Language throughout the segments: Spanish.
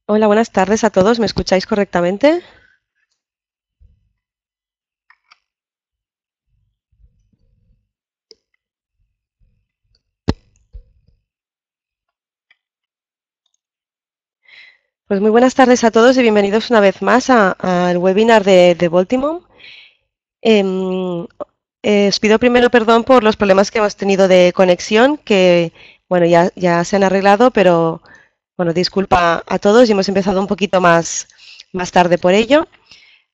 Hola, buenas tardes a todos. ¿Me escucháis correctamente? Pues muy buenas tardes a todos y bienvenidos una vez más al webinar de Baltimore. Em, Os pido primero perdón por los problemas que hemos tenido de conexión, que bueno, ya se han arreglado, pero bueno, disculpa a todos y hemos empezado un poquito más tarde por ello.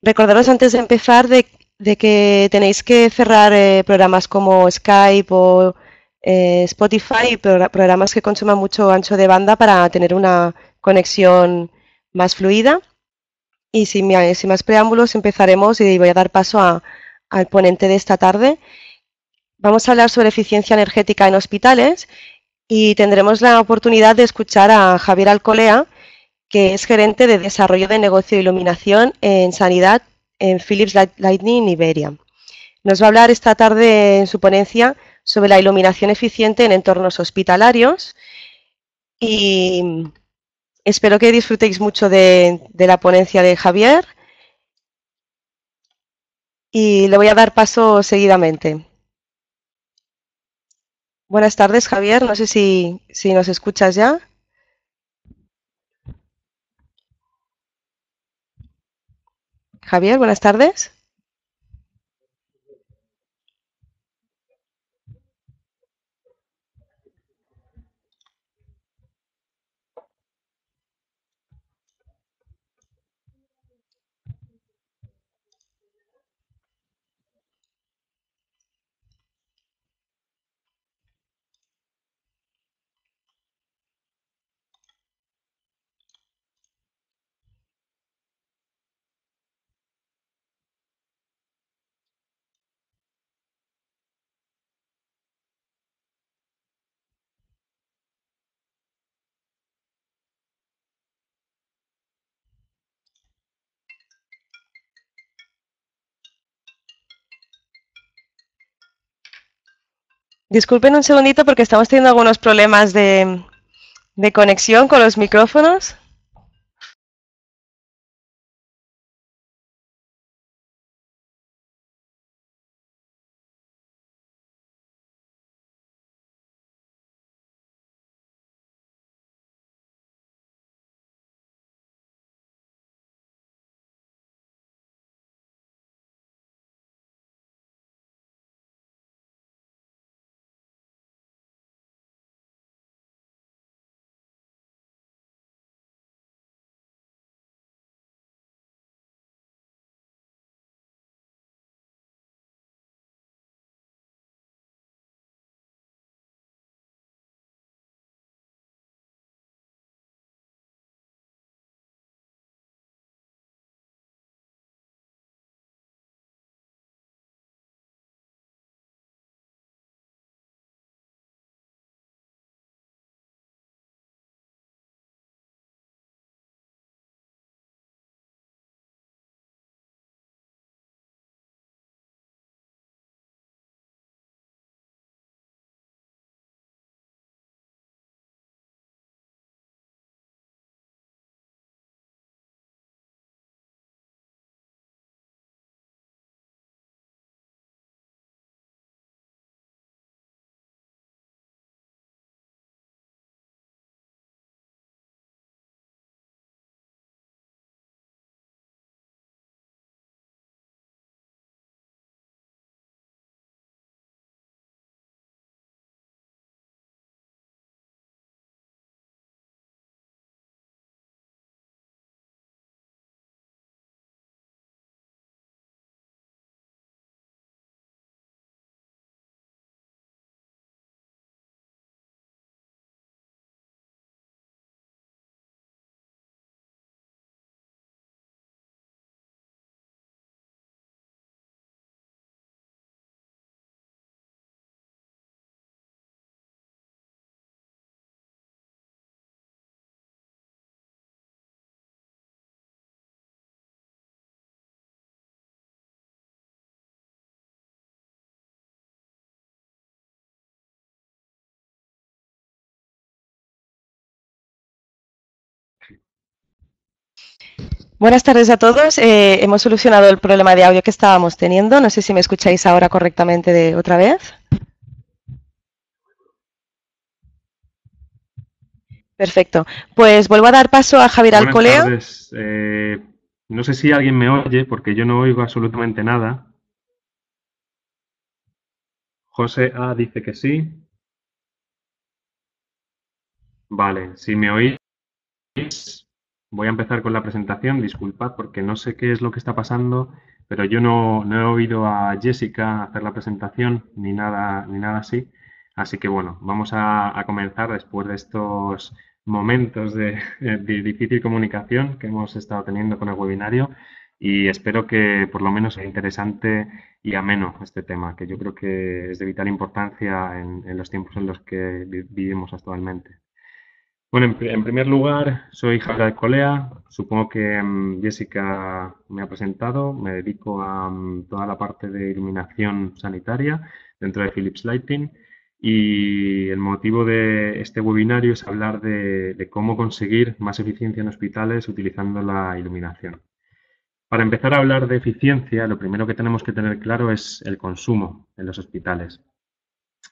Recordaros antes de empezar de que tenéis que cerrar programas como Skype o Spotify, programas que consuman mucho ancho de banda para tener una conexión más fluida. Y sin más preámbulos, empezaremos y voy a dar paso al ponente de esta tarde. Vamos a hablar sobre eficiencia energética en hospitales y tendremos la oportunidad de escuchar a Javier Alcolea, que es gerente de desarrollo de negocio de iluminación en sanidad en Philips Lighting Iberia. Nos va a hablar esta tarde en su ponencia sobre la iluminación eficiente en entornos hospitalarios y espero que disfrutéis mucho de la ponencia de Javier y le voy a dar paso seguidamente. Buenas tardes, Javier. No sé si nos escuchas ya. Javier, buenas tardes. Disculpen un segundito porque estamos teniendo algunos problemas de conexión con los micrófonos. Buenas tardes a todos. Hemos solucionado el problema de audio que estábamos teniendo. No sé si me escucháis ahora correctamente de otra vez. Perfecto. Pues vuelvo a dar paso a Javier Buenas Alcolea. tardes. No sé si alguien me oye porque yo no oigo absolutamente nada. José A dice que sí. Vale, si me oís, voy a empezar con la presentación. Disculpad porque no sé qué es lo que está pasando, pero yo no he oído a Jessica hacer la presentación ni nada así. Así que bueno, vamos a comenzar después de estos momentos de difícil comunicación que hemos estado teniendo con el webinario y espero que por lo menos sea interesante y ameno este tema, que yo creo que es de vital importancia en los tiempos en los que vivimos actualmente. Bueno, en primer lugar, soy Javier Alcolea. Supongo que Jessica me ha presentado. Me dedico a toda la parte de iluminación sanitaria dentro de Philips Lighting. Y el motivo de este webinario es hablar de cómo conseguir más eficiencia en hospitales utilizando la iluminación. Para empezar a hablar de eficiencia, lo primero que tenemos que tener claro es el consumo en los hospitales.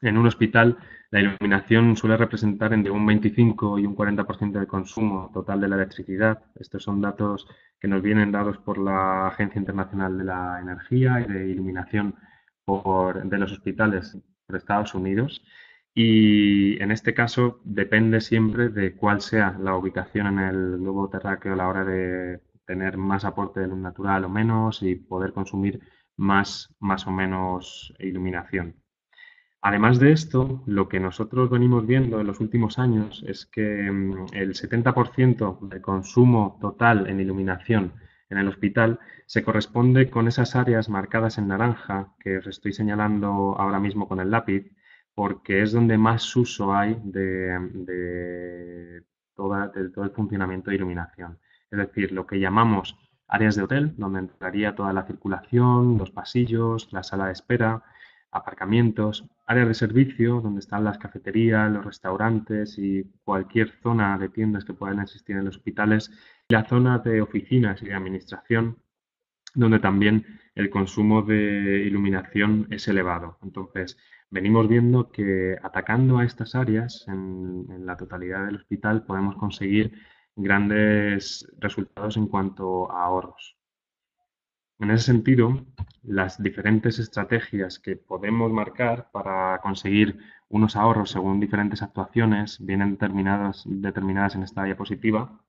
En un hospital, la iluminación suele representar entre un 25 y un 40% del consumo total de la electricidad. Estos son datos que nos vienen dados por la Agencia Internacional de la Energía y de Iluminación de los hospitales por Estados Unidos. Y en este caso depende siempre de cuál sea la ubicación en el globo terráqueo a la hora de tener más aporte de luz natural o menos y poder consumir más o menos iluminación. Además de esto, lo que nosotros venimos viendo en los últimos años es que el 70% del consumo total en iluminación en el hospital se corresponde con esas áreas marcadas en naranja que os estoy señalando ahora mismo con el lápiz, porque es donde más uso hay de todo el funcionamiento de iluminación. Es decir, lo que llamamos áreas de hotel, donde entraría toda la circulación, los pasillos, la sala de espera, aparcamientos, áreas de servicio, donde están las cafeterías, los restaurantes y cualquier zona de tiendas que puedan existir en los hospitales, y la zona de oficinas y de administración, donde también el consumo de iluminación es elevado. Entonces, venimos viendo que atacando a estas áreas en la totalidad del hospital podemos conseguir grandes resultados en cuanto a ahorros. En ese sentido, las diferentes estrategias que podemos marcar para conseguir unos ahorros según diferentes actuaciones vienen determinadas en esta diapositiva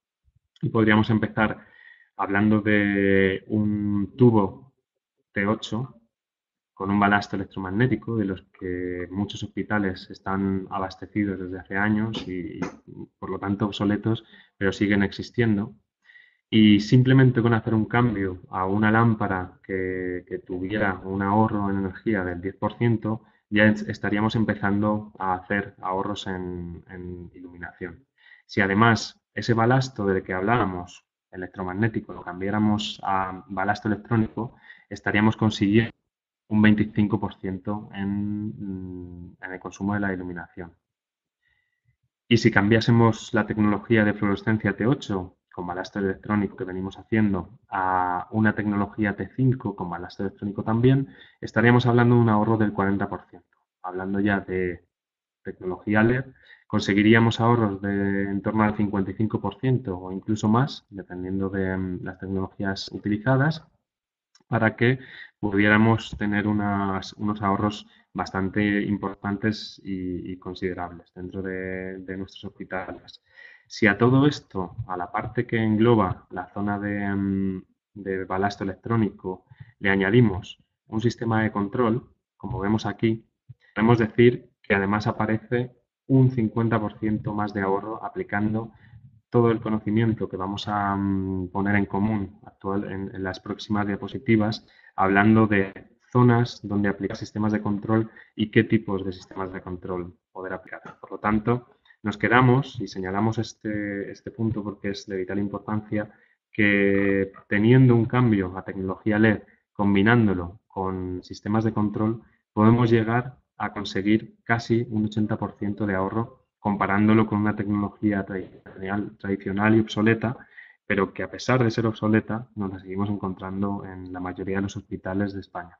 y podríamos empezar hablando de un tubo T8 con un balasto electromagnético de los que muchos hospitales están abastecidos desde hace años y por lo tanto obsoletos, pero siguen existiendo. Y simplemente con hacer un cambio a una lámpara que tuviera un ahorro en energía del 10%, ya estaríamos empezando a hacer ahorros en iluminación. Si además ese balasto del que hablábamos, electromagnético, lo cambiáramos a balasto electrónico, estaríamos consiguiendo un 25% en el consumo de la iluminación. Y si cambiásemos la tecnología de fluorescencia T8 con balasto electrónico que venimos haciendo a una tecnología T5 con balasto electrónico también, estaríamos hablando de un ahorro del 40%. Hablando ya de tecnología LED, conseguiríamos ahorros de en torno al 55% o incluso más, dependiendo de las tecnologías utilizadas, para que pudiéramos tener unos ahorros bastante importantes y considerables dentro de nuestros hospitales. Si a todo esto, a la parte que engloba la zona de balasto electrónico, le añadimos un sistema de control, como vemos aquí, podemos decir que además aparece un 50% más de ahorro aplicando todo el conocimiento que vamos a poner en común en las próximas diapositivas, hablando de zonas donde aplicar sistemas de control y qué tipos de sistemas de control poder aplicar. Por lo tanto, nos quedamos y señalamos este punto porque es de vital importancia que teniendo un cambio a tecnología LED, combinándolo con sistemas de control, podemos llegar a conseguir casi un 80% de ahorro comparándolo con una tecnología tradicional y obsoleta, pero que a pesar de ser obsoleta, nos la seguimos encontrando en la mayoría de los hospitales de España.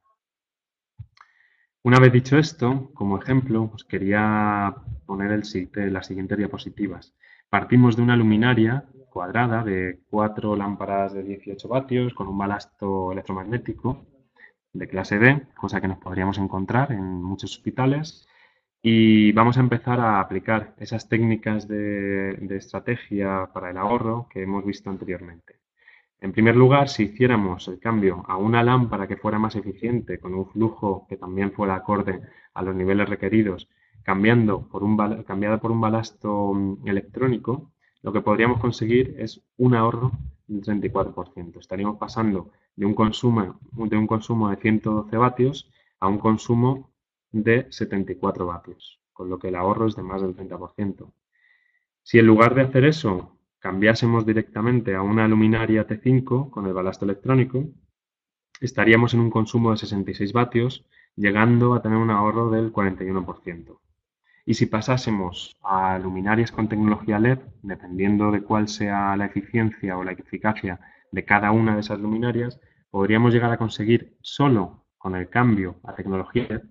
Una vez dicho esto, como ejemplo, os quería poner las siguientes diapositivas. Partimos de una luminaria cuadrada de 4 lámparas de 18 vatios con un balasto electromagnético de clase D, cosa que nos podríamos encontrar en muchos hospitales. Y vamos a empezar a aplicar esas técnicas de estrategia para el ahorro que hemos visto anteriormente. En primer lugar, si hiciéramos el cambio a una lámpara que fuera más eficiente, con un flujo que también fuera acorde a los niveles requeridos, cambiada por un balasto electrónico, lo que podríamos conseguir es un ahorro del 34%. Estaríamos pasando de un consumo de 112 vatios a un consumo de 74 vatios, con lo que el ahorro es de más del 30%. Si en lugar de hacer eso cambiásemos directamente a una luminaria T5 con el balasto electrónico, estaríamos en un consumo de 66 vatios, llegando a tener un ahorro del 41%. Y si pasásemos a luminarias con tecnología LED, dependiendo de cuál sea la eficiencia o la eficacia de cada una de esas luminarias, podríamos llegar a conseguir solo con el cambio a tecnología LED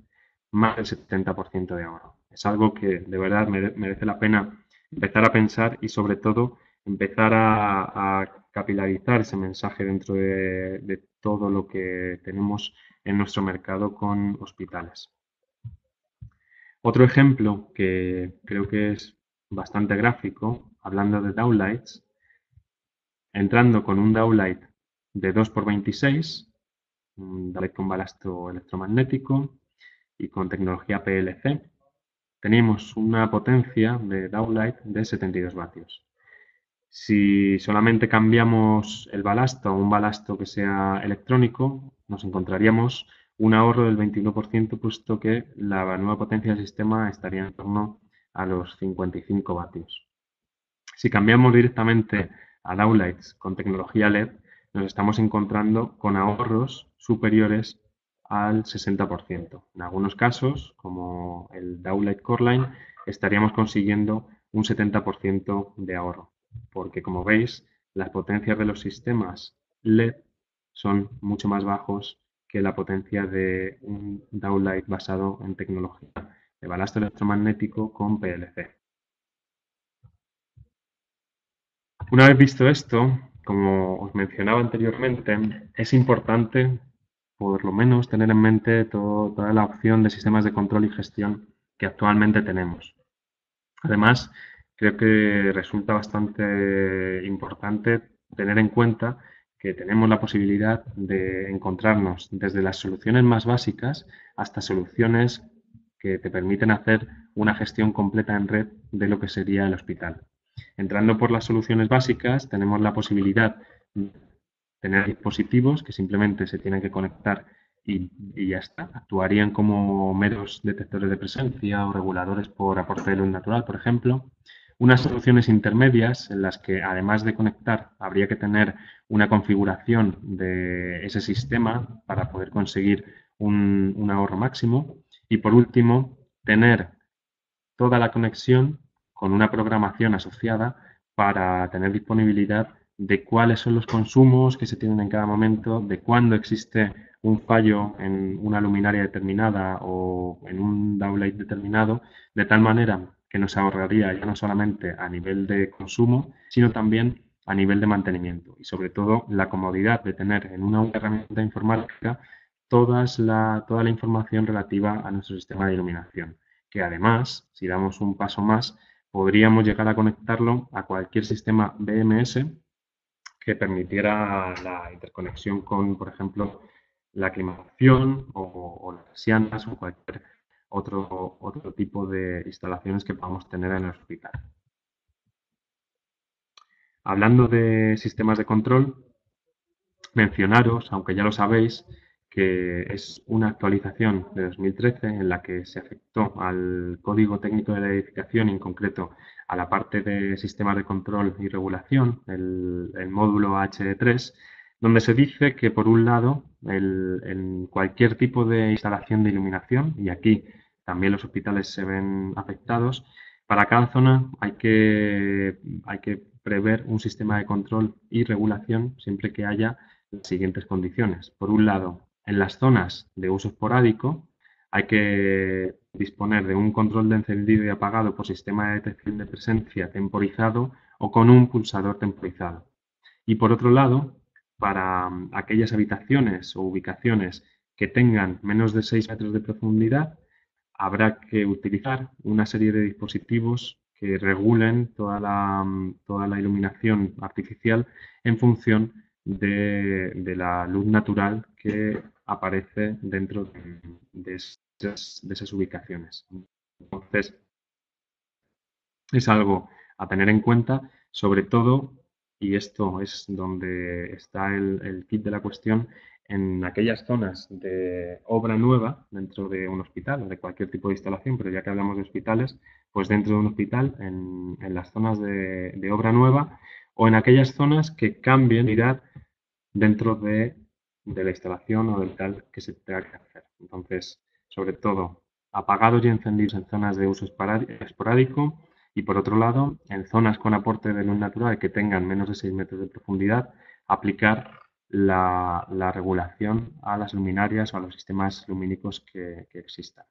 más del 70% de ahorro. Es algo que de verdad merece la pena empezar a pensar y sobre todo empezar a capilarizar ese mensaje dentro de todo lo que tenemos en nuestro mercado con hospitales. Otro ejemplo que creo que es bastante gráfico, hablando de downlights, entrando con un downlight de 2x26, un downlight con balasto electromagnético y con tecnología PLC, tenemos una potencia de downlight de 72 vatios. Si solamente cambiamos el balasto a un balasto que sea electrónico, nos encontraríamos un ahorro del 21%, puesto que la nueva potencia del sistema estaría en torno a los 55 vatios. Si cambiamos directamente a downlights con tecnología LED, nos estamos encontrando con ahorros superiores al 60%. En algunos casos, como el downlight Coreline, estaríamos consiguiendo un 70% de ahorro, porque como veis, las potencias de los sistemas LED son mucho más bajos que la potencia de un downlight basado en tecnología de balasto electromagnético con PLC. Una vez visto esto, como os mencionaba anteriormente, es importante por lo menos tener en mente toda la opción de sistemas de control y gestión que actualmente tenemos. Además, creo que resulta bastante importante tener en cuenta que tenemos la posibilidad de encontrarnos desde las soluciones más básicas hasta soluciones que te permiten hacer una gestión completa en red de lo que sería el hospital. Entrando por las soluciones básicas, tenemos la posibilidad de tener dispositivos que simplemente se tienen que conectar y ya está. Actuarían como meros detectores de presencia o reguladores por aporte de luz natural, por ejemplo. Unas soluciones intermedias en las que, además de conectar, habría que tener una configuración de ese sistema para poder conseguir un ahorro máximo. Y por último, tener toda la conexión con una programación asociada para tener disponibilidad de cuáles son los consumos que se tienen en cada momento, de cuándo existe un fallo en una luminaria determinada o en un downlight determinado, de tal manera que nos ahorraría ya no solamente a nivel de consumo, sino también a nivel de mantenimiento y sobre todo la comodidad de tener en una herramienta informática toda la información relativa a nuestro sistema de iluminación, que además, si damos un paso más, podríamos llegar a conectarlo a cualquier sistema BMS que permitiera la interconexión con, por ejemplo, la climatización o las persianas o cualquier otro tipo de instalaciones que podamos tener en el hospital. Hablando de sistemas de control, mencionaros, aunque ya lo sabéis, que es una actualización de 2013 en la que se afectó al Código Técnico de la Edificación, en concreto a la parte de sistemas de control y regulación, el módulo HD3, donde se dice que, por un lado, en cualquier tipo de instalación de iluminación, y aquí también los hospitales se ven afectados, para cada zona hay que prever un sistema de control y regulación siempre que haya las siguientes condiciones. Por un lado, en las zonas de uso esporádico hay que disponer de un control de encendido y apagado por sistema de detección de presencia temporizado o con un pulsador temporizado. Y por otro lado, para aquellas habitaciones o ubicaciones que tengan menos de 6 metros de profundidad, habrá que utilizar una serie de dispositivos que regulen toda la iluminación artificial en función de la luz natural que aparece dentro de esas ubicaciones. Entonces, es algo a tener en cuenta, sobre todo, y esto es donde está el kit de la cuestión, en aquellas zonas de obra nueva dentro de un hospital o de cualquier tipo de instalación, pero ya que hablamos de hospitales, pues dentro de un hospital, en las zonas de obra nueva o en aquellas zonas que cambien de unidad dentro de la instalación o del tal que se tenga que hacer. Entonces, sobre todo, apagados y encendidos en zonas de uso esporádico y, por otro lado, en zonas con aporte de luz natural que tengan menos de 6 metros de profundidad, aplicar la regulación a las luminarias o a los sistemas lumínicos que existan.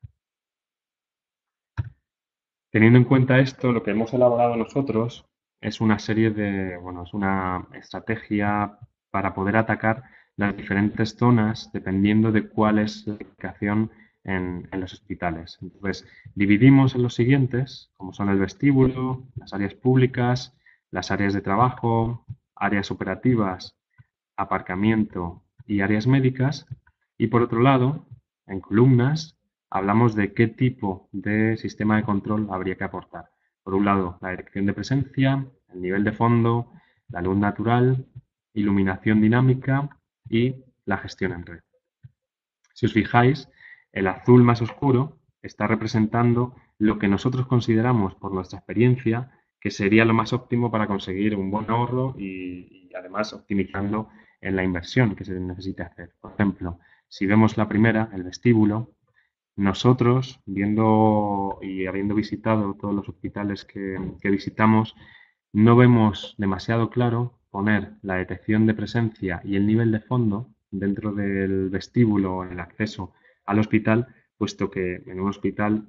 Teniendo en cuenta esto, lo que hemos elaborado nosotros es una serie de, bueno, es una estrategia para poder atacar las diferentes zonas dependiendo de cuál es la ubicación en los hospitales. Entonces, dividimos en los siguientes, como son el vestíbulo, las áreas públicas, las áreas de trabajo, áreas operativas, aparcamiento y áreas médicas. Y por otro lado, en columnas, hablamos de qué tipo de sistema de control habría que aportar. Por un lado, la detección de presencia, el nivel de fondo, la luz natural, iluminación dinámica y la gestión en red. Si os fijáis, el azul más oscuro está representando lo que nosotros consideramos, por nuestra experiencia, que sería lo más óptimo para conseguir un buen ahorro y además optimizando en la inversión que se necesite hacer. Por ejemplo, si vemos la primera, el vestíbulo, nosotros, viendo y habiendo visitado todos los hospitales que visitamos, no vemos demasiado claro poner la detección de presencia y el nivel de fondo dentro del vestíbulo o en el acceso al hospital, puesto que en un hospital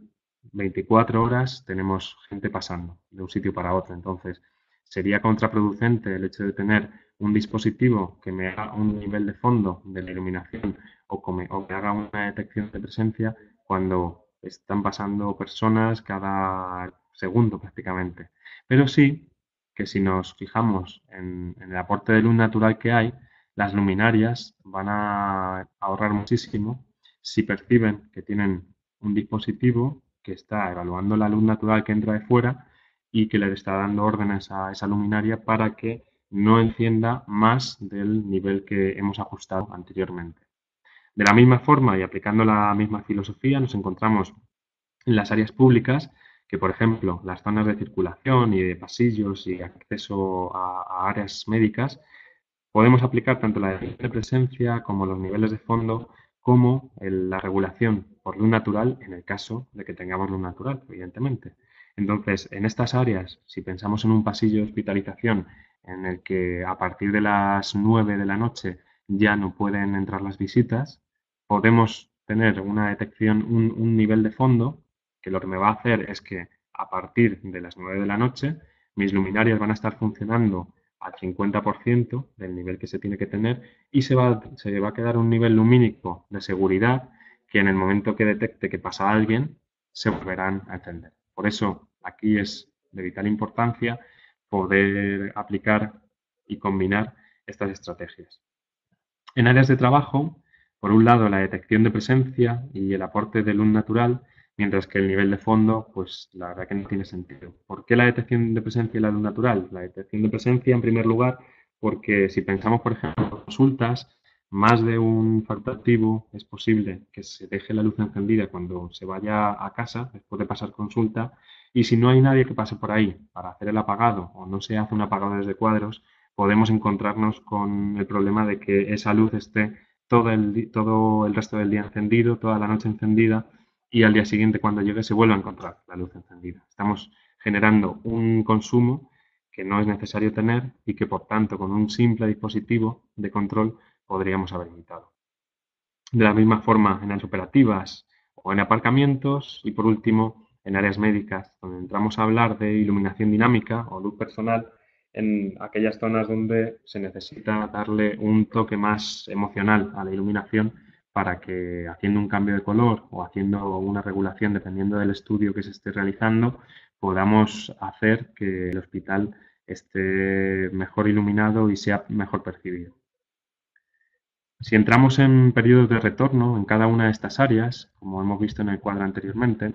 24 horas tenemos gente pasando de un sitio para otro. Entonces, sería contraproducente el hecho de tener un dispositivo que me haga un nivel de fondo de la iluminación o que haga una detección de presencia cuando están pasando personas cada segundo prácticamente. Pero sí que si nos fijamos en el aporte de luz natural que hay, las luminarias van a ahorrar muchísimo si perciben que tienen un dispositivo que está evaluando la luz natural que entra de fuera y que le está dando órdenes a esa luminaria para que no encienda más del nivel que hemos ajustado anteriormente. De la misma forma y aplicando la misma filosofía, nos encontramos en las áreas públicas que, por ejemplo, las zonas de circulación y de pasillos y acceso a áreas médicas, podemos aplicar tanto la detección de presencia como los niveles de fondo, como la regulación por luz natural en el caso de que tengamos luz natural, evidentemente. Entonces, en estas áreas, si pensamos en un pasillo de hospitalización en el que a partir de las 9 de la noche ya no pueden entrar las visitas, podemos tener una detección, un nivel de fondo que lo que me va a hacer es que a partir de las 9 de la noche mis luminarias van a estar funcionando al 50% del nivel que se tiene que tener y se va a quedar un nivel lumínico de seguridad que en el momento que detecte que pasa alguien se volverán a encender. Por eso aquí es de vital importancia poder aplicar y combinar estas estrategias. En áreas de trabajo, por un lado, la detección de presencia y el aporte de luz natural, mientras que el nivel de fondo, pues la verdad que no tiene sentido. ¿Por qué la detección de presencia y la luz natural? La detección de presencia, en primer lugar, porque si pensamos, por ejemplo, en consultas, más de un facultativo es posible que se deje la luz encendida cuando se vaya a casa, después de pasar consulta, y si no hay nadie que pase por ahí para hacer el apagado o no se hace un apagado desde cuadros, podemos encontrarnos con el problema de que esa luz esté todo el resto del día encendido, toda la noche encendida y al día siguiente cuando llegue se vuelve a encontrar la luz encendida. Estamos generando un consumo que no es necesario tener y que por tanto con un simple dispositivo de control podríamos haber evitado. De la misma forma en áreas operativas o en aparcamientos y por último en áreas médicas, donde entramos a hablar de iluminación dinámica o luz personal en aquellas zonas donde se necesita darle un toque más emocional a la iluminación para que haciendo un cambio de color o haciendo una regulación dependiendo del estudio que se esté realizando, podamos hacer que el hospital esté mejor iluminado y sea mejor percibido. Si entramos en periodos de retorno en cada una de estas áreas, como hemos visto en el cuadro anteriormente,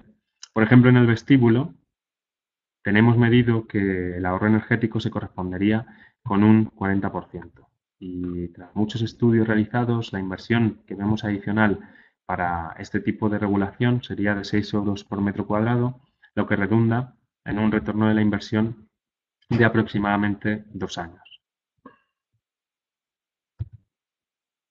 por ejemplo en el vestíbulo, tenemos medido que el ahorro energético se correspondería con un 40%. Y tras muchos estudios realizados, la inversión que vemos adicional para este tipo de regulación sería de 6 euros por metro cuadrado, lo que redunda en un retorno de la inversión de aproximadamente 2 años.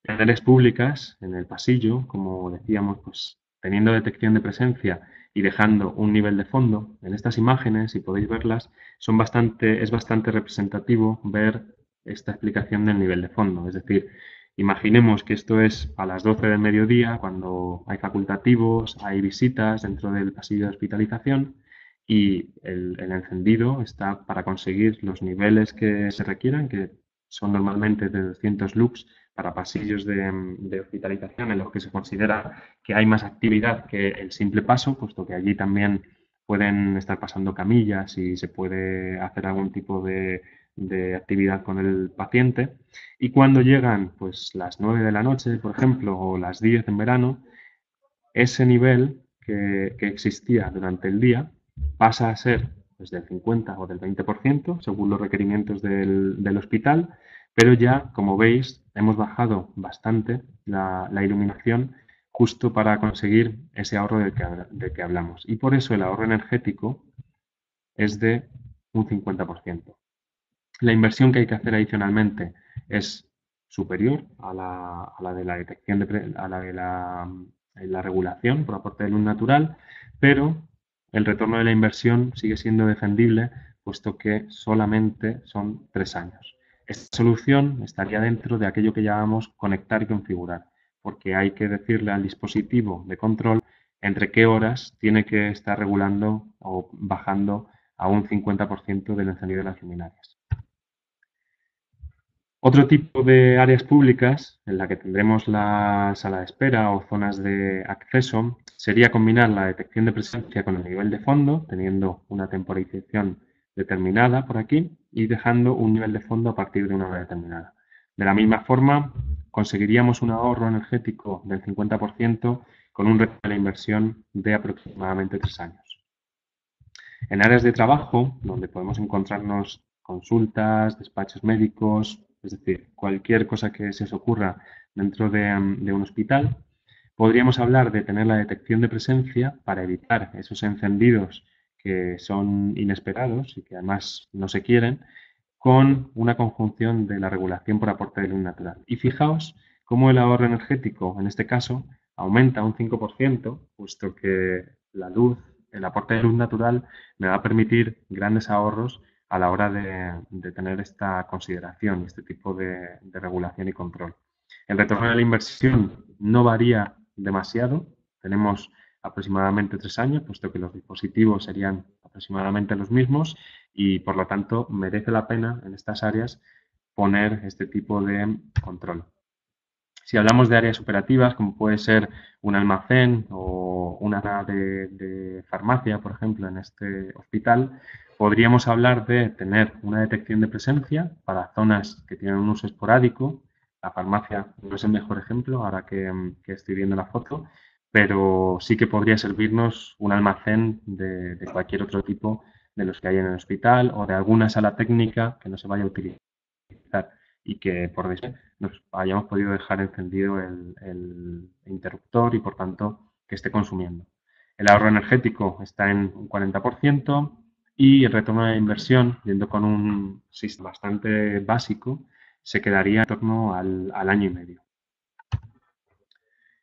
En áreas públicas, en el pasillo, como decíamos, pues teniendo detección de presencia y dejando un nivel de fondo, en estas imágenes, si podéis verlas, es bastante representativo ver esta explicación del nivel de fondo. Es decir, imaginemos que esto es a las 12 del mediodía, cuando hay facultativos, hay visitas dentro del pasillo de hospitalización y el encendido está para conseguir los niveles que se requieran, que son normalmente de 200 lux para pasillos de hospitalización en los que se considera que hay más actividad que el simple paso, puesto que allí también pueden estar pasando camillas y se puede hacer algún tipo de actividad con el paciente. Y cuando llegan pues las 9 de la noche, por ejemplo, o las 10 en verano, ese nivel que existía durante el día pasa a ser pues, del 50 o del 20%, según los requerimientos del hospital, pero ya, como veis, hemos bajado bastante la iluminación justo para conseguir ese ahorro del que hablamos. Y por eso el ahorro energético es de un 50%. La inversión que hay que hacer adicionalmente es superior a la de la detección a la de la regulación por aporte de luz natural, pero el retorno de la inversión sigue siendo defendible, puesto que solamente son 3 años. Esta solución estaría dentro de aquello que llamamos conectar y configurar, porque hay que decirle al dispositivo de control entre qué horas tiene que estar regulando o bajando a un 50% del encendido de las luminarias. Otro tipo de áreas públicas en la que tendremos la sala de espera o zonas de acceso sería combinar la detección de presencia con el nivel de fondo, teniendo una temporización determinada por aquí y dejando un nivel de fondo a partir de una hora determinada. De la misma forma, conseguiríamos un ahorro energético del 50% con un retorno de la inversión de aproximadamente 3 años. En áreas de trabajo, donde podemos encontrarnos consultas, despachos médicos, es decir, cualquier cosa que se os ocurra dentro de un hospital, podríamos hablar de tener la detección de presencia para evitar esos encendidos que son inesperados y que además no se quieren, con una conjunción de la regulación por aporte de luz natural. Y fijaos cómo el ahorro energético, en este caso, aumenta un 5%, puesto que la luz, el aporte de luz natural, me va a permitir grandes ahorros a la hora de tener esta consideración y este tipo de regulación y control. El retorno de la inversión no varía demasiado. Tenemos aproximadamente 3 años, puesto que los dispositivos serían aproximadamente los mismos y por lo tanto merece la pena en estas áreas poner este tipo de control. Si hablamos de áreas operativas, como puede ser un almacén o una sala de farmacia, por ejemplo, en este hospital, podríamos hablar de tener una detección de presencia para zonas que tienen un uso esporádico. La farmacia no es el mejor ejemplo, ahora que estoy viendo la foto, pero sí que podría servirnos un almacén de cualquier otro tipo de los que hay en el hospital o de alguna sala técnica que no se vaya a utilizar y que por desgracia nos hayamos podido dejar encendido el interruptor y por tanto que esté consumiendo. El ahorro energético está en un 40% y el retorno de la inversión, yendo con un sistema bastante básico, se quedaría en torno al año y medio.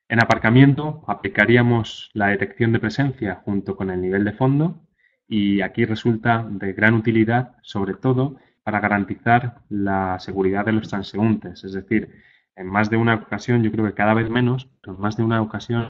En aparcamiento aplicaríamos la detección de presencia junto con el nivel de fondo y aquí resulta de gran utilidad, sobre todo para garantizar la seguridad de los transeúntes. Es decir, en más de una ocasión, yo creo que cada vez menos, pero en más de una ocasión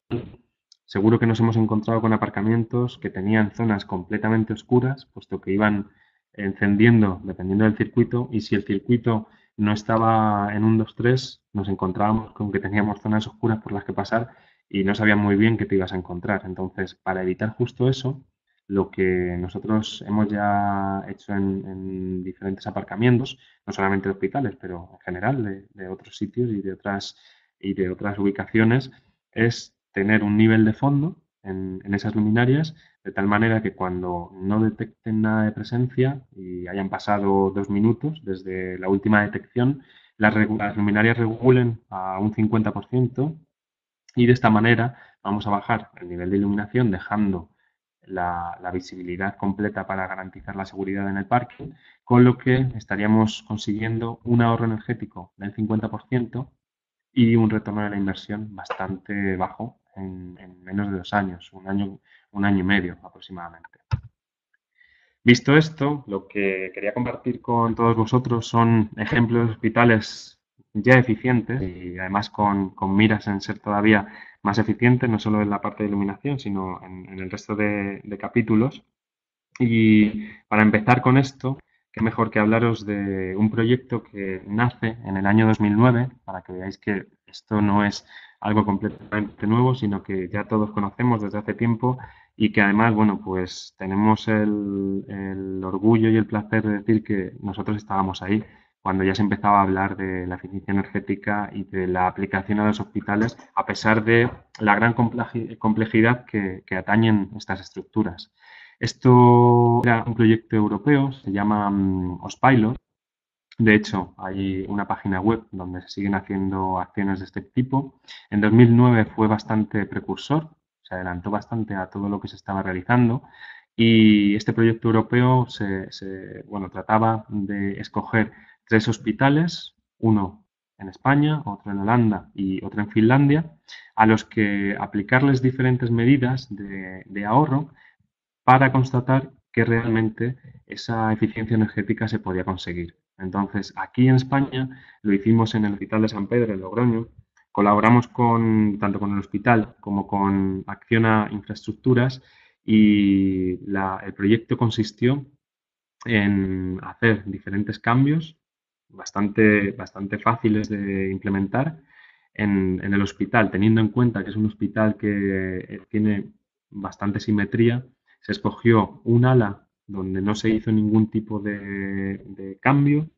seguro que nos hemos encontrado con aparcamientos que tenían zonas completamente oscuras, puesto que iban encendiendo dependiendo del circuito, y si el circuito no estaba en un 2-3, nos encontrábamos con que teníamos zonas oscuras por las que pasar y no sabían muy bien qué te ibas a encontrar. Entonces, para evitar justo eso, lo que nosotros hemos ya hecho en diferentes aparcamientos, no solamente de hospitales, pero en general de otros sitios y de otras ubicaciones, es tener un nivel de fondo en esas luminarias, de tal manera que cuando no detecten nada de presencia y hayan pasado 2 minutos desde la última detección, las luminarias regulen a un 50% y de esta manera vamos a bajar el nivel de iluminación dejando la visibilidad completa para garantizar la seguridad en el parque, con lo que estaríamos consiguiendo un ahorro energético del 50% y un retorno de la inversión bastante bajo en menos de 2 años, un año y medio aproximadamente. Visto esto, lo que quería compartir con todos vosotros son ejemplos de hospitales ya eficientes y además con miras en ser todavía más eficientes, no solo en la parte de iluminación, sino en el resto de capítulos. Y para empezar con esto, qué mejor que hablaros de un proyecto que nace en el año 2009, para que veáis que esto no es algo completamente nuevo, sino que ya todos conocemos desde hace tiempo y que además, bueno, pues tenemos el orgullo y el placer de decir que nosotros estábamos ahí cuando ya se empezaba a hablar de la eficiencia energética y de la aplicación a los hospitales, a pesar de la gran complejidad que atañen estas estructuras. Esto era un proyecto europeo, se llama Ospilot. De hecho, hay una página web donde se siguen haciendo acciones de este tipo. En 2009 fue bastante precursor, se adelantó bastante a todo lo que se estaba realizando y este proyecto europeo bueno, trataba de escoger 3 hospitales, uno en España, otro en Holanda y otro en Finlandia, a los que aplicarles diferentes medidas de ahorro para constatar que realmente esa eficiencia energética se podía conseguir. Entonces, aquí en España lo hicimos en el Hospital de San Pedro, en Logroño. Colaboramos tanto con el hospital como con Acciona Infraestructuras y el proyecto consistió en hacer diferentes cambios bastante fáciles de implementar en el hospital, teniendo en cuenta que es un hospital que tiene bastante simetría. Se escogió un ala donde no se hizo ningún tipo de cambio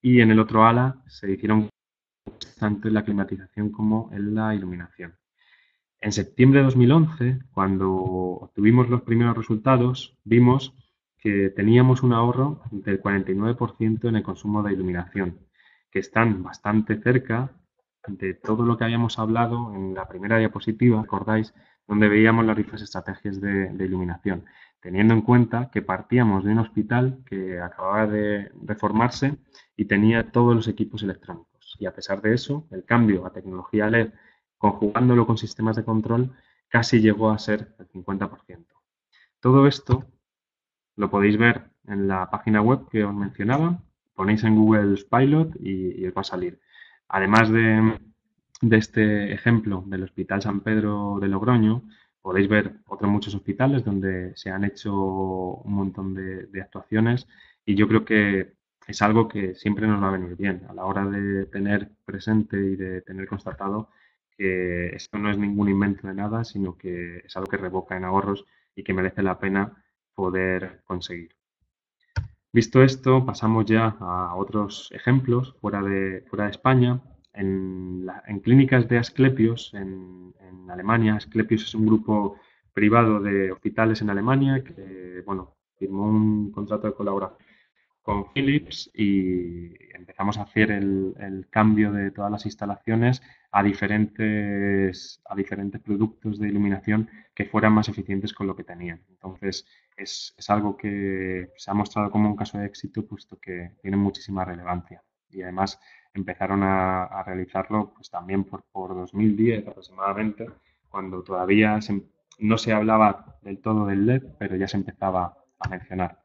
y en el otro ala se hicieron tanto en la climatización como en la iluminación. En septiembre de 2011, cuando obtuvimos los primeros resultados, vimos que teníamos un ahorro del 49% en el consumo de iluminación, que están bastante cerca de todo lo que habíamos hablado en la primera diapositiva, ¿recordáis? Donde veíamos las diferentes estrategias de iluminación, teniendo en cuenta que partíamos de un hospital que acababa de reformarse y tenía todos los equipos electrónicos. Y a pesar de eso, el cambio a tecnología LED conjugándolo con sistemas de control, casi llegó a ser el 50%. Todo esto lo podéis ver en la página web que os mencionaba, ponéis en Google Pilot y os va a salir. Además de este ejemplo del Hospital San Pedro de Logroño, podéis ver otros muchos hospitales donde se han hecho un montón de actuaciones y yo creo que es algo que siempre nos va a venir bien a la hora de tener presente y de tener constatado que esto no es ningún invento de nada, sino que es algo que revoca en ahorros y que merece la pena poder conseguir. Visto esto, pasamos ya a otros ejemplos fuera de España. En clínicas de Asclepios, en Alemania, Asclepios es un grupo privado de hospitales en Alemania que, bueno, firmó un contrato de colaboración con Philips y empezamos a hacer el cambio de todas las instalaciones a diferentes productos de iluminación que fueran más eficientes con lo que tenían. Entonces, es algo que se ha mostrado como un caso de éxito, puesto que tiene muchísima relevancia. Y además empezaron a realizarlo pues, también por 2010 aproximadamente, cuando todavía no se hablaba del todo del LED, pero ya se empezaba a mencionar.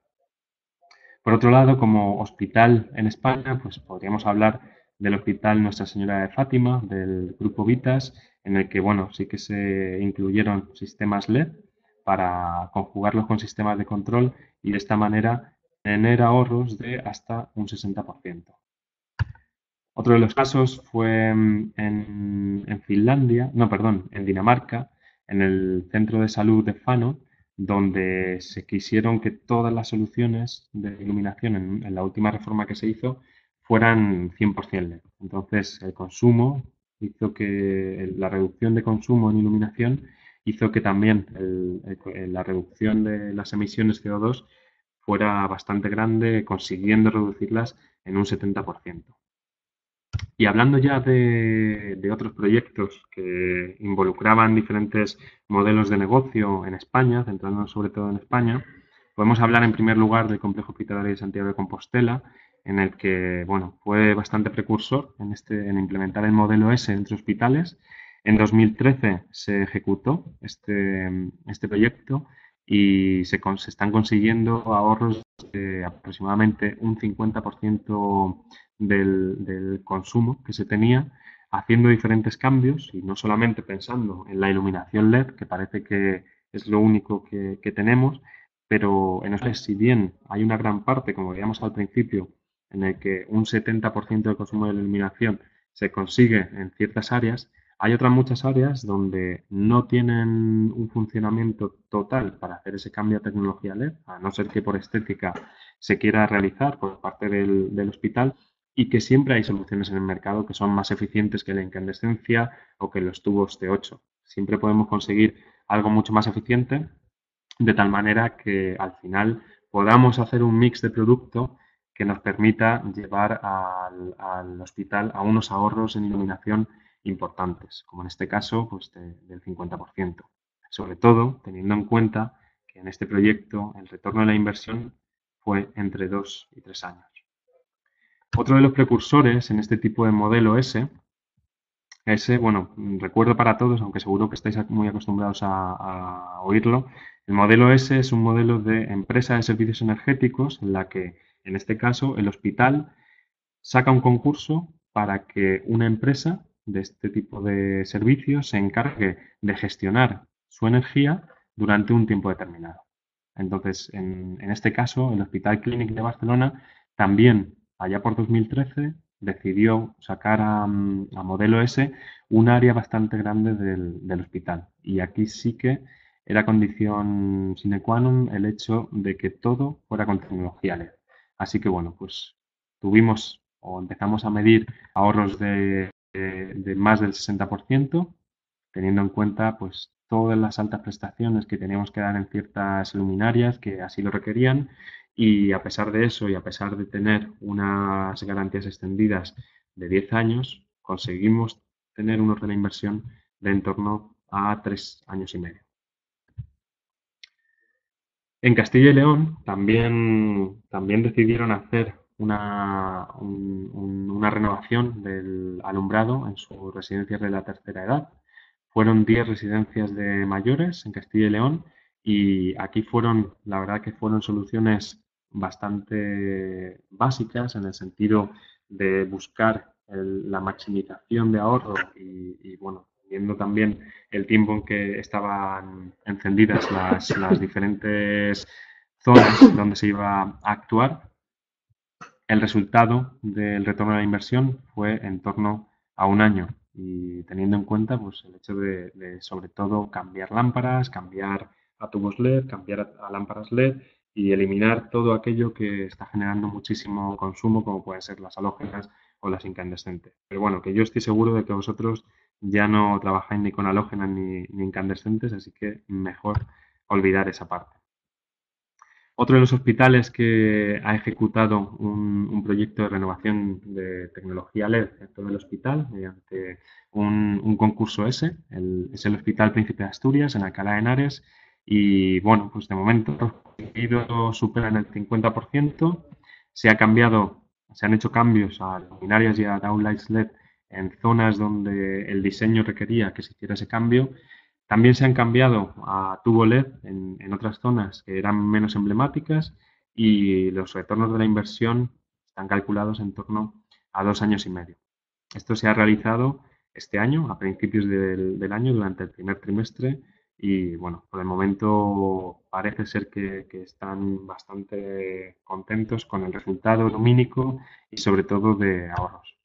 Por otro lado, como hospital en España, pues podríamos hablar del Hospital Nuestra Señora de Fátima, del Grupo Vitas, en el que, bueno, sí que se incluyeron sistemas LED para conjugarlos con sistemas de control y de esta manera tener ahorros de hasta un 60%. Otro de los casos fue en Finlandia, no, perdón, en Dinamarca, en el centro de salud de Fano, donde se quisieron que todas las soluciones de iluminación en la última reforma que se hizo fueran 100% LED. Entonces, el consumo hizo que la reducción de consumo en iluminación hizo que también la reducción de las emisiones CO2 fuera bastante grande, consiguiendo reducirlas en un 70%. Y hablando ya de otros proyectos que involucraban diferentes modelos de negocio en España, centrándonos sobre todo en España, podemos hablar en primer lugar del Complejo Hospitalario de Santiago de Compostela, en el que bueno, fue bastante precursor en implementar el modelo S entre hospitales. En 2013 se ejecutó este proyecto y se están consiguiendo ahorros de aproximadamente un 50% del consumo que se tenía, haciendo diferentes cambios y no solamente pensando en la iluminación LED, que parece que es lo único que tenemos, pero en eso, si bien hay una gran parte, como veíamos al principio, en el que un 70% del consumo de la iluminación se consigue en ciertas áreas, hay otras muchas áreas donde no tienen un funcionamiento total para hacer ese cambio a tecnología LED, a no ser que por estética se quiera realizar por parte del hospital, y que siempre hay soluciones en el mercado que son más eficientes que la incandescencia o que los tubos T8. Siempre podemos conseguir algo mucho más eficiente, de tal manera que al final podamos hacer un mix de producto que nos permita llevar al hospital a unos ahorros en iluminación importantes, como en este caso pues del 50%. Sobre todo teniendo en cuenta que en este proyecto el retorno de la inversión fue entre 2 y 3 años. Otro de los precursores en este tipo de modelo bueno, recuerdo para todos, aunque seguro que estáis muy acostumbrados a oírlo, el modelo S es un modelo de empresa de servicios energéticos en la que, en este caso, el hospital saca un concurso para que una empresa de este tipo de servicios se encargue de gestionar su energía durante un tiempo determinado. Entonces, en este caso, el Hospital Clínic de Barcelona también, allá por 2013, decidió sacar a modelo S un área bastante grande del hospital. Y aquí sí que era condición sine qua non el hecho de que todo fuera con tecnología LED. Así que bueno, pues tuvimos o empezamos a medir ahorros de más del 60%, teniendo en cuenta pues todas las altas prestaciones que teníamos que dar en ciertas luminarias que así lo requerían, y a pesar de eso y a pesar de tener unas garantías extendidas de 10 años, conseguimos tener un orden de inversión de en torno a 3 años y medio. En Castilla y León también decidieron hacer una renovación del alumbrado en sus residencias de la tercera edad. Fueron 10 residencias de mayores en Castilla y León, y aquí la verdad que fueron soluciones bastante básicas en el sentido de buscar la maximización de ahorro y bueno, viendo también el tiempo en que estaban encendidas las diferentes zonas donde se iba a actuar. El resultado del retorno de la inversión fue en torno a un año, y teniendo en cuenta pues, el hecho de sobre todo cambiar lámparas, cambiar a tubos LED, cambiar a lámparas LED y eliminar todo aquello que está generando muchísimo consumo, como pueden ser las halógenas o las incandescentes. Pero bueno, que yo estoy seguro de que vosotros ya no trabajáis ni con halógenas ni incandescentes, así que mejor olvidar esa parte. Otro de los hospitales que ha ejecutado un proyecto de renovación de tecnología LED en todo el hospital mediante un concurso es el Hospital Príncipe de Asturias en Alcalá de Henares, y bueno, pues de momento los conseguidos superan el 50%, se han hecho cambios a luminarias y a downlights LED en zonas donde el diseño requería que se hiciera ese cambio, También se han cambiado a tubo LED en otras zonas que eran menos emblemáticas y los retornos de la inversión están calculados en torno a 2 años y medio. Esto se ha realizado este año, a principios del año, durante el primer trimestre y bueno, por el momento parece ser que están bastante contentos con el resultado lumínico y sobre todo de ahorros.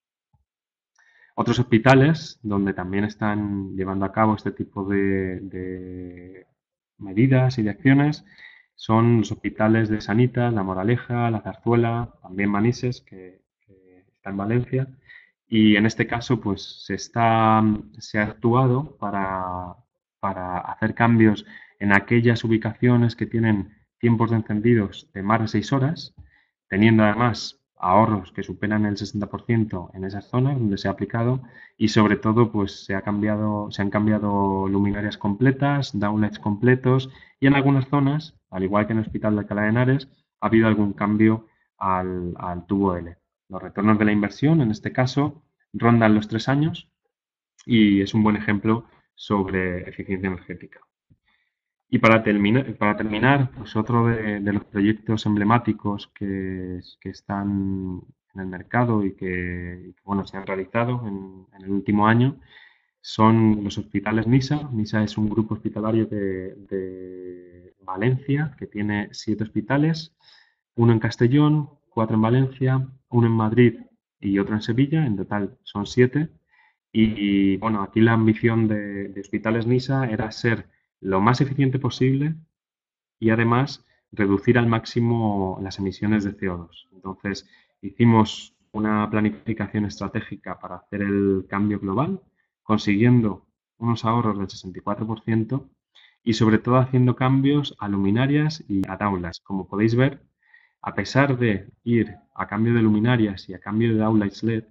Otros hospitales donde también están llevando a cabo este tipo de medidas y de acciones son los hospitales de Sanitas, La Moraleja, La Zarzuela, también Manises, que está en Valencia. Y en este caso, pues se ha actuado para hacer cambios en aquellas ubicaciones que tienen tiempos de encendidos de más de 6 horas, teniendo además ahorros que superan el 60% en esas zonas donde se ha aplicado y sobre todo pues se han cambiado luminarias completas, downlights completos y en algunas zonas, al igual que en el Hospital de Alcalá de Henares, ha habido algún cambio al tubo L. Los retornos de la inversión, en este caso, rondan los 3 años y es un buen ejemplo sobre eficiencia energética. Y para terminar pues otro de los proyectos emblemáticos que están en el mercado bueno, se han realizado en el último año son los hospitales NISA. NISA es un grupo hospitalario de Valencia que tiene 7 hospitales, uno en Castellón, 4 en Valencia, uno en Madrid y otro en Sevilla. En total son 7. Y bueno, aquí la ambición de Hospitales NISA era ser lo más eficiente posible y además reducir al máximo las emisiones de CO2. Entonces, hicimos una planificación estratégica para hacer el cambio global, consiguiendo unos ahorros del 64% y sobre todo haciendo cambios a luminarias y a downlights. Como podéis ver, a pesar de ir a cambio de luminarias y a cambio de downlights LED,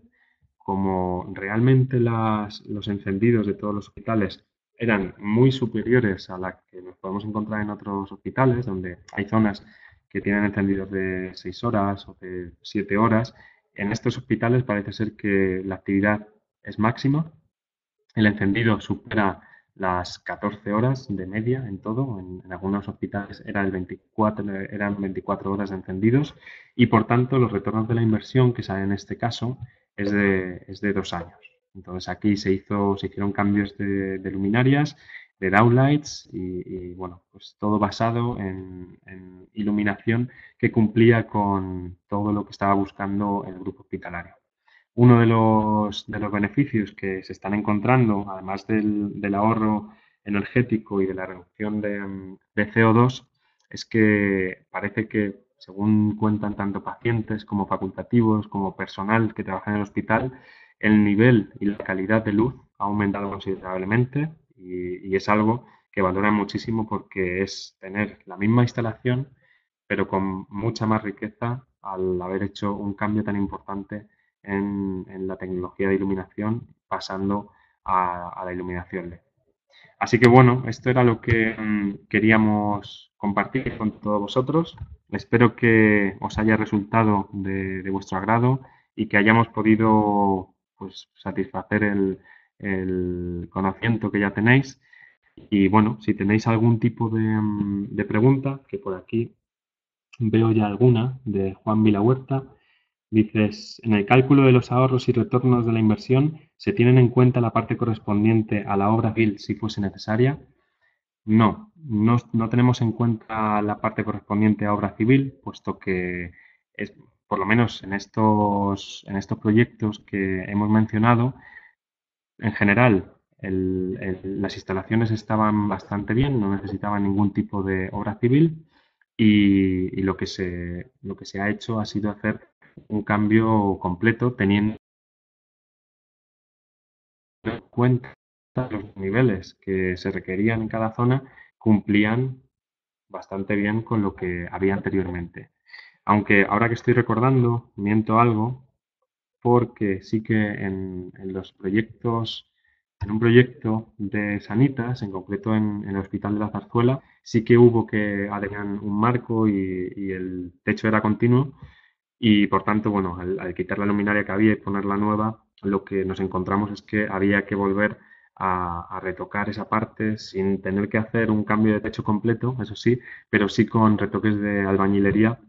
como realmente los encendidos de todos los hospitales eran muy superiores a la que nos podemos encontrar en otros hospitales, donde hay zonas que tienen encendidos de 6 horas o de 7 horas. En estos hospitales parece ser que la actividad es máxima, el encendido supera las 14 horas de media en todo. En algunos hospitales eran 24 horas de encendidos y, por tanto, los retornos de la inversión que sale en este caso es de 2 años. Entonces, aquí se hicieron cambios de luminarias, de downlights bueno, pues todo basado en iluminación que cumplía con todo lo que estaba buscando el grupo hospitalario. Uno de los beneficios que se están encontrando, además del ahorro energético y de la reducción de CO2, es que parece que, según cuentan tanto pacientes como facultativos, como personal que trabaja en el hospital, el nivel y la calidad de luz ha aumentado considerablemente y es algo que valoran muchísimo porque es tener la misma instalación, pero con mucha más riqueza al haber hecho un cambio tan importante en la tecnología de iluminación, pasando a la iluminación LED. Así que bueno, esto era lo que queríamos compartir con todos vosotros. Espero que os haya resultado de vuestro agrado y que hayamos podido pues, satisfacer el conocimiento que ya tenéis. Y bueno, si tenéis algún tipo de pregunta, que por aquí veo ya alguna, de Juan Vilahuerta. Dices, en el cálculo de los ahorros y retornos de la inversión, ¿se tienen en cuenta la parte correspondiente a la obra civil si fuese necesaria? No tenemos en cuenta la parte correspondiente a obra civil, puesto que es, por lo menos en estos proyectos que hemos mencionado, en general las instalaciones estaban bastante bien, no necesitaban ningún tipo de obra civil y lo que se ha hecho ha sido hacer un cambio completo teniendo en cuenta los niveles que se requerían en cada zona cumplían bastante bien con lo que había anteriormente. Aunque ahora que estoy recordando, miento algo, porque sí que en los proyectos, en un proyecto de Sanitas, en concreto en el Hospital de la Zarzuela, sí que hubo que adherir un marco y el techo era continuo y por tanto, bueno, al quitar la luminaria que había y poner la nueva, lo que nos encontramos es que había que volver a retocar esa parte sin tener que hacer un cambio de techo completo, eso sí, pero sí con retoques de albañilería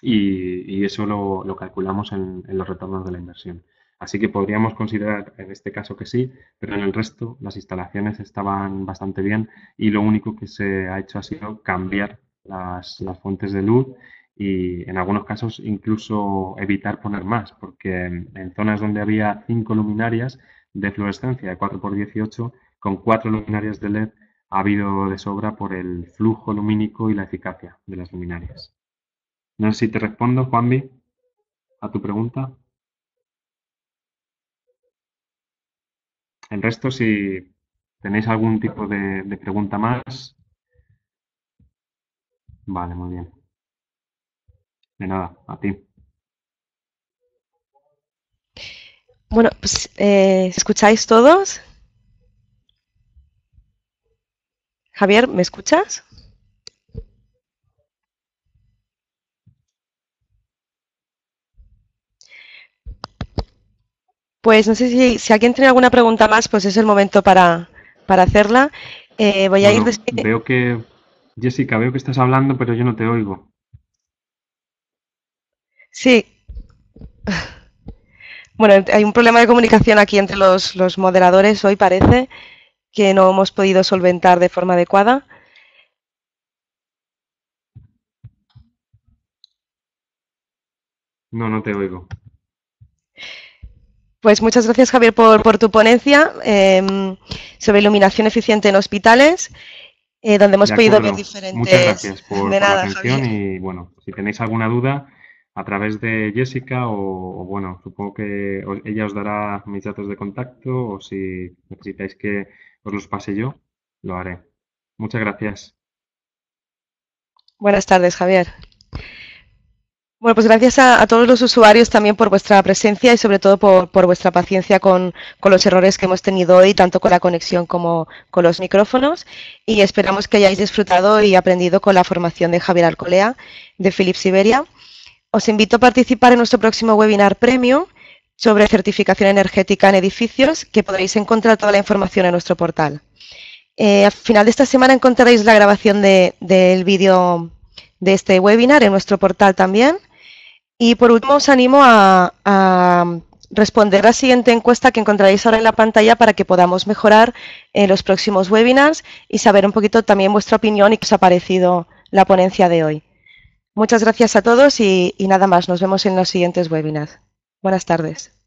y eso lo calculamos en los retornos de la inversión. Así que podríamos considerar en este caso que sí, pero en el resto las instalaciones estaban bastante bien y lo único que se ha hecho ha sido cambiar las fuentes de luz y en algunos casos incluso evitar poner más, porque en zonas donde había 5 luminarias de fluorescencia de 4x18, con 4 luminarias de LED ha habido de sobra por el flujo lumínico y la eficacia de las luminarias. No sé si te respondo, Juanvi, a tu pregunta. El resto, si tenéis algún tipo de pregunta más, vale, muy bien. De nada, a ti. Bueno, pues, ¿escucháis todos? Javier, ¿me escuchas? Pues no sé si alguien tiene alguna pregunta más, pues es el momento para hacerla. Voy a ir Bueno, veo que, Jessica, veo que estás hablando, pero yo no te oigo. Sí, bueno, hay un problema de comunicación aquí entre los moderadores hoy, parece, que no hemos podido solventar de forma adecuada. No, no te oigo. Pues muchas gracias, Javier, por tu ponencia sobre iluminación eficiente en hospitales, donde hemos De podido ver acuerdo. Muchas diferentes... gracias De por la nada, atención Javier. y bueno, si tenéis alguna duda a través de Jessica o bueno, supongo que ella os dará mis datos de contacto o si necesitáis que os los pase yo, lo haré. Muchas gracias. Buenas tardes, Javier. Bueno, pues gracias a todos los usuarios también por vuestra presencia y sobre todo por vuestra paciencia con los errores que hemos tenido hoy, tanto con la conexión como con los micrófonos. Y esperamos que hayáis disfrutado y aprendido con la formación de Javier Alcolea de Philips Iberia. Os invito a participar en nuestro próximo webinar premium sobre certificación energética en edificios, que podréis encontrar toda la información en nuestro portal. Al final de esta semana encontraréis la grabación del vídeo de este webinar en nuestro portal también. Y por último os animo a responder la siguiente encuesta que encontraréis ahora en la pantalla para que podamos mejorar en los próximos webinars y saber un poquito también vuestra opinión y qué os ha parecido la ponencia de hoy. Muchas gracias a todos y nada más, nos vemos en los siguientes webinars. Buenas tardes.